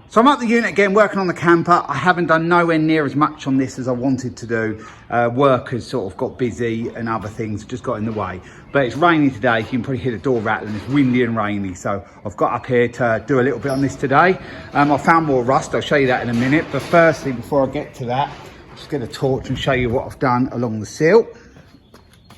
So I'm at the unit again, working on the camper. I haven't done nowhere near as much on this as I wanted to do. Work has sort of got busy and other things just got in the way. But it's rainy today. You can probably hear the door rattling. It's windy and rainy. So I've got up here to do a little bit on this today. I found more rust. I'll show you that in a minute. But firstly, before I get to that, I'll just get a torch and show you what I've done along the sill.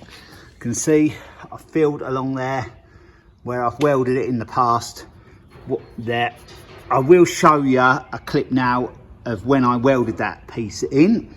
You can see I've filled along there where I've welded it in the past. There. I will show you a clip now of when I welded that piece in.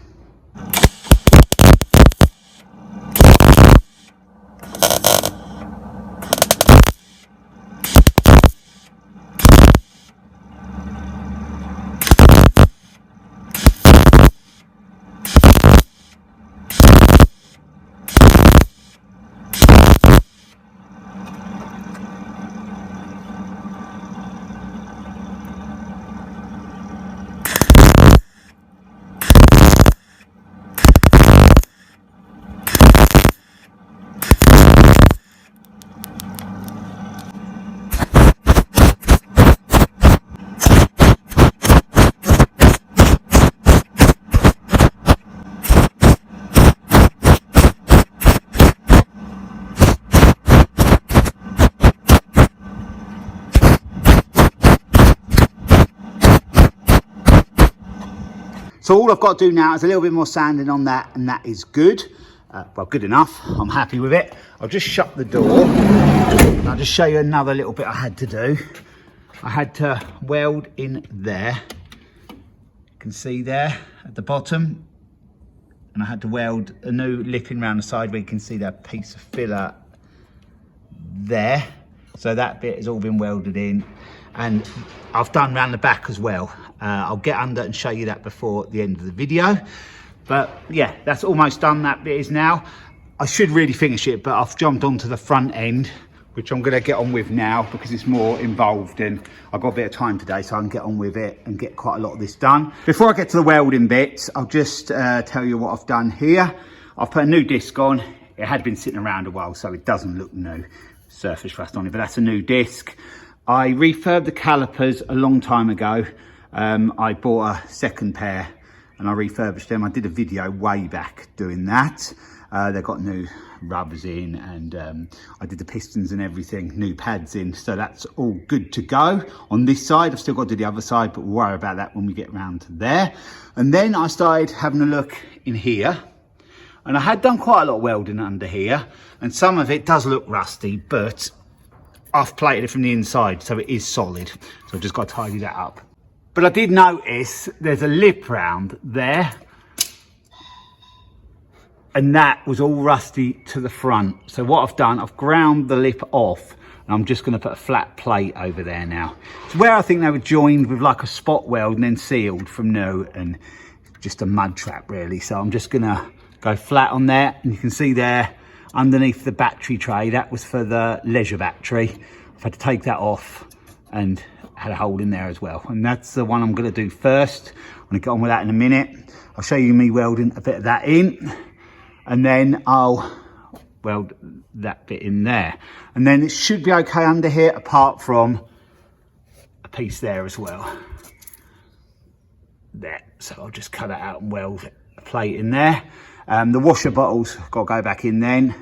So all I've got to do now is a little bit more sanding on that, and that is good. Well, good enough. I'm happy with it. I'll just shut the door and I'll just show you another little bit I had to do. I had to weld in there. You can see there at the bottom. And I had to weld a new lip in around the side where you can see that piece of filler there. So that bit has all been welded in. And I've done round the back as well. I'll get under and show you that before the end of the video. But yeah, that's almost done. That bit is now. I should really finish it, but I've jumped onto the front end, which I'm going to get on with now because it's more involved and I've got a bit of time today, so I can get on with it and get quite a lot of this done. Before I get to the welding bits, I'll just tell you what I've done here. I've put a new disc on. It had been sitting around a while, so it doesn't look new. Surface rust on it, but that's a new disc. I refurbed the calipers a long time ago. I bought a second pair and I refurbished them. I did a video way back doing that. They've got new rubbers in and I did the pistons and everything, new pads in. So that's all good to go. On this side, I've still got to do the other side, but we'll worry about that when we get round to there. And then I started having a look in here. And I had done quite a lot of welding under here. And some of it does look rusty, but I've plated it from the inside, so it is solid. So I've just got to tidy that up. But I did notice there's a lip round there. And that was all rusty to the front. So what I've done, I've ground the lip off. And I'm just going to put a flat plate over there now. It's where I think they were joined with like a spot weld and then sealed from new. And just a mud trap really. So I'm just going to go flat on there. And you can see there underneath the battery tray, that was for the leisure battery. I've had to take that off and had a hole in there as well. And that's the one I'm going to do first. I'm going to get on with that in a minute. I'll show you me welding a bit of that in. And then I'll weld that bit in there. And then it should be okay under here, apart from a piece there as well. There. So I'll just cut it out and weld a plate in there. The washer bottles, got to go back in then.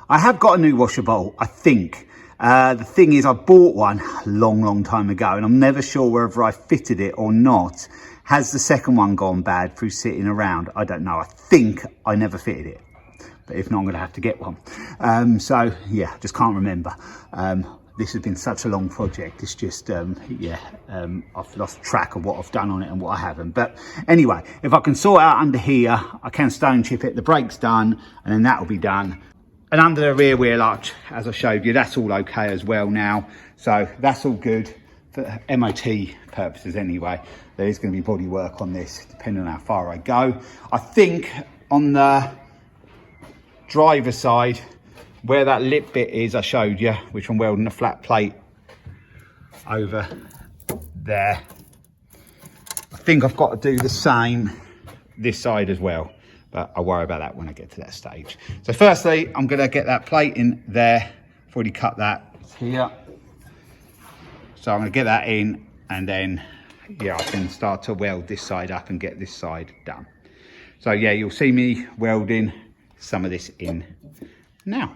I have got a new washer bottle, I think. The thing is, I bought one a long time ago, and I'm never sure whether I fitted it or not. Has the second one gone bad through sitting around? I don't know. I think I never fitted it. But if not, I'm going to have to get one. So, yeah, just can't remember. This has been such a long project. It's just, I've lost track of what I've done on it and what I haven't. But anyway, if I can sort out under here, I can stone chip it. The brake's done, and then that'll be done. And under the rear wheel arch, as I showed you, that's all okay as well now. So that's all good for MOT purposes anyway. There is going to be body work on this, depending on how far I go. I think on the driver side, where that lip bit is, I showed you, which I'm welding a flat plate over there. I think I've got to do the same this side as well. But I'll worry about that when I get to that stage. So firstly, I'm going to get that plate in there. I've already cut that. It's here. So I'm going to get that in and then yeah, I can start to weld this side up and get this side done. So yeah, you'll see me welding some of this in now.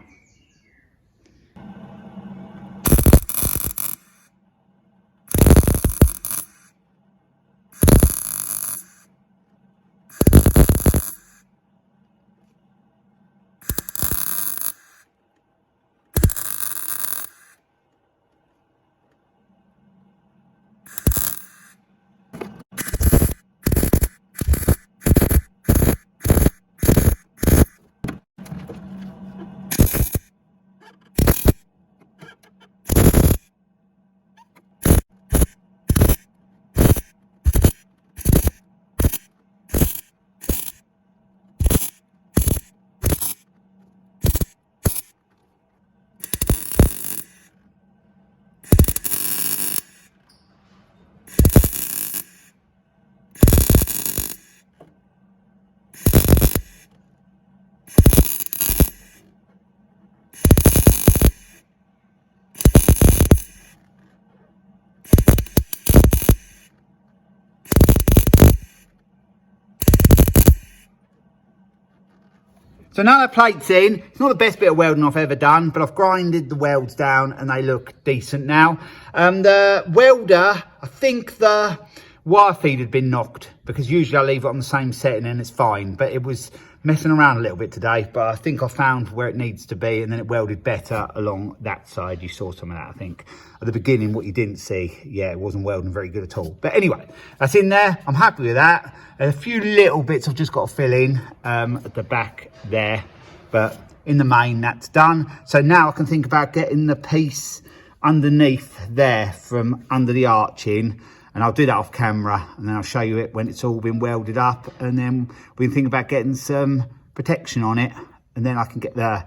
So now that plate's in, it's not the best bit of welding I've ever done, but I've grinded the welds down and they look decent now. The welder, I think the wire feed had been knocked, because usually I leave it on the same setting and it's fine, but it was messing around a little bit today, but I think I found where it needs to be, and then it welded better along that side. You saw some of that, I think. At the beginning, what you didn't see, yeah, it wasn't welding very good at all. But anyway, that's in there. I'm happy with that. A few little bits I've just got to fill in at the back there, but in the main, that's done. So now I can think about getting the piece underneath there from under the arch in, and I'll do that off camera, and then I'll show you it when it's all been welded up, and then we can think about getting some protection on it, and then I can get the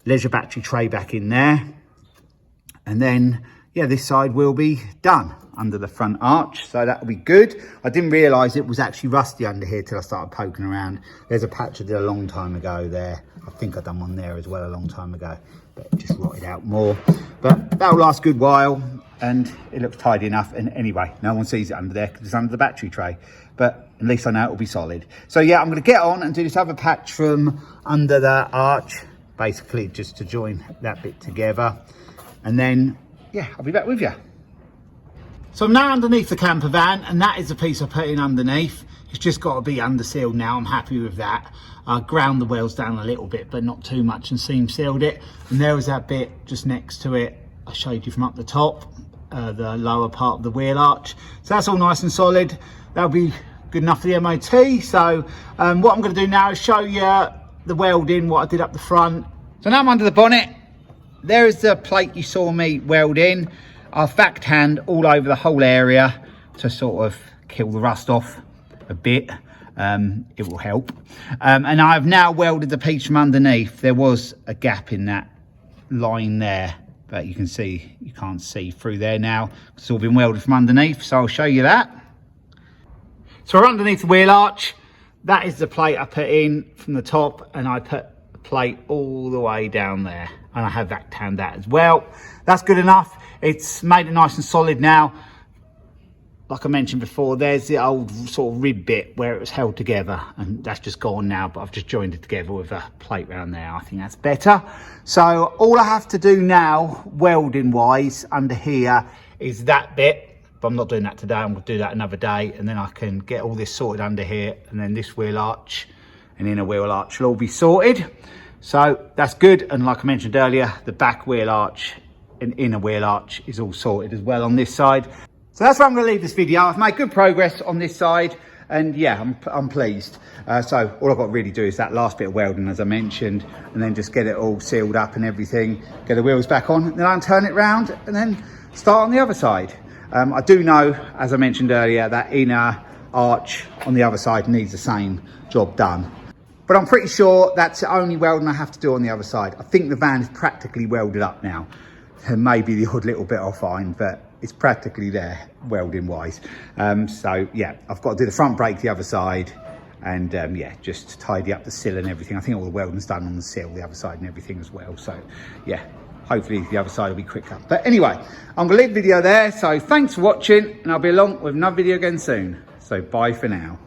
leisure battery tray back in there, and then yeah, this side will be done under the front arch, so that'll be good. I didn't realise it was actually rusty under here till I started poking around. There's a patch I did a long time ago there. I think I've done one there as well a long time ago, but it just rotted out more. But that'll last a good while, and it looks tidy enough. And anyway, no one sees it under there because it's under the battery tray, but at least I know it'll be solid. So yeah, I'm going to get on and do this other patch from under the arch, basically just to join that bit together, and then yeah, I'll be back with you. So I'm now underneath the camper van, and that is the piece I put in underneath. It's just got to be under sealed now. I'm happy with that. I ground the welds down a little bit, but not too much, and seam sealed it. And there was that bit just next to it I showed you from up the top, the lower part of the wheel arch. So that's all nice and solid. That'll be good enough for the MOT. So what I'm going to do now is show you the welding, what I did up the front. So now I'm under the bonnet. There is the plate you saw me weld in. I've vac tanned all over the whole area to sort of kill the rust off a bit. It will help. And I've now welded the piece from underneath. There was a gap in that line there, but you can see, you can't see through there now. It's all been welded from underneath, so I'll show you that. So we're underneath the wheel arch. That is the plate I put in from the top, and I put a plate all the way down there, and I have vac tanned that as well. That's good enough. It's made it nice and solid now. Like I mentioned before, there's the old sort of rib bit where it was held together, and that's just gone now, but I've just joined it together with a plate around there. I think that's better. So all I have to do now, welding wise, under here is that bit, but I'm not doing that today. I'm going to do that another day, and then I can get all this sorted under here, and then this wheel arch and inner wheel arch will all be sorted. So that's good. And like I mentioned earlier, the back wheel arch and inner wheel arch is all sorted as well on this side. So that's where I'm going to leave this video. I've made good progress on this side, and yeah, I'm pleased. So all I've got to really do is that last bit of welding, as I mentioned, and then just get it all sealed up and everything, get the wheels back on, and then I'll turn it round and then start on the other side. I do know, as I mentioned earlier, that inner arch on the other side needs the same job done. But I'm pretty sure that's the only welding I have to do on the other side. I think the van is practically welded up now. And maybe the odd little bit I'll find, but it's practically there welding wise. So yeah, I've got to do the front brake the other side, and yeah, just tidy up the sill and everything. I think all the welding's done on the sill, the other side and everything as well. So yeah, hopefully the other side will be quicker. But anyway, I'm going to leave the video there. So thanks for watching, and I'll be along with another video again soon. So bye for now.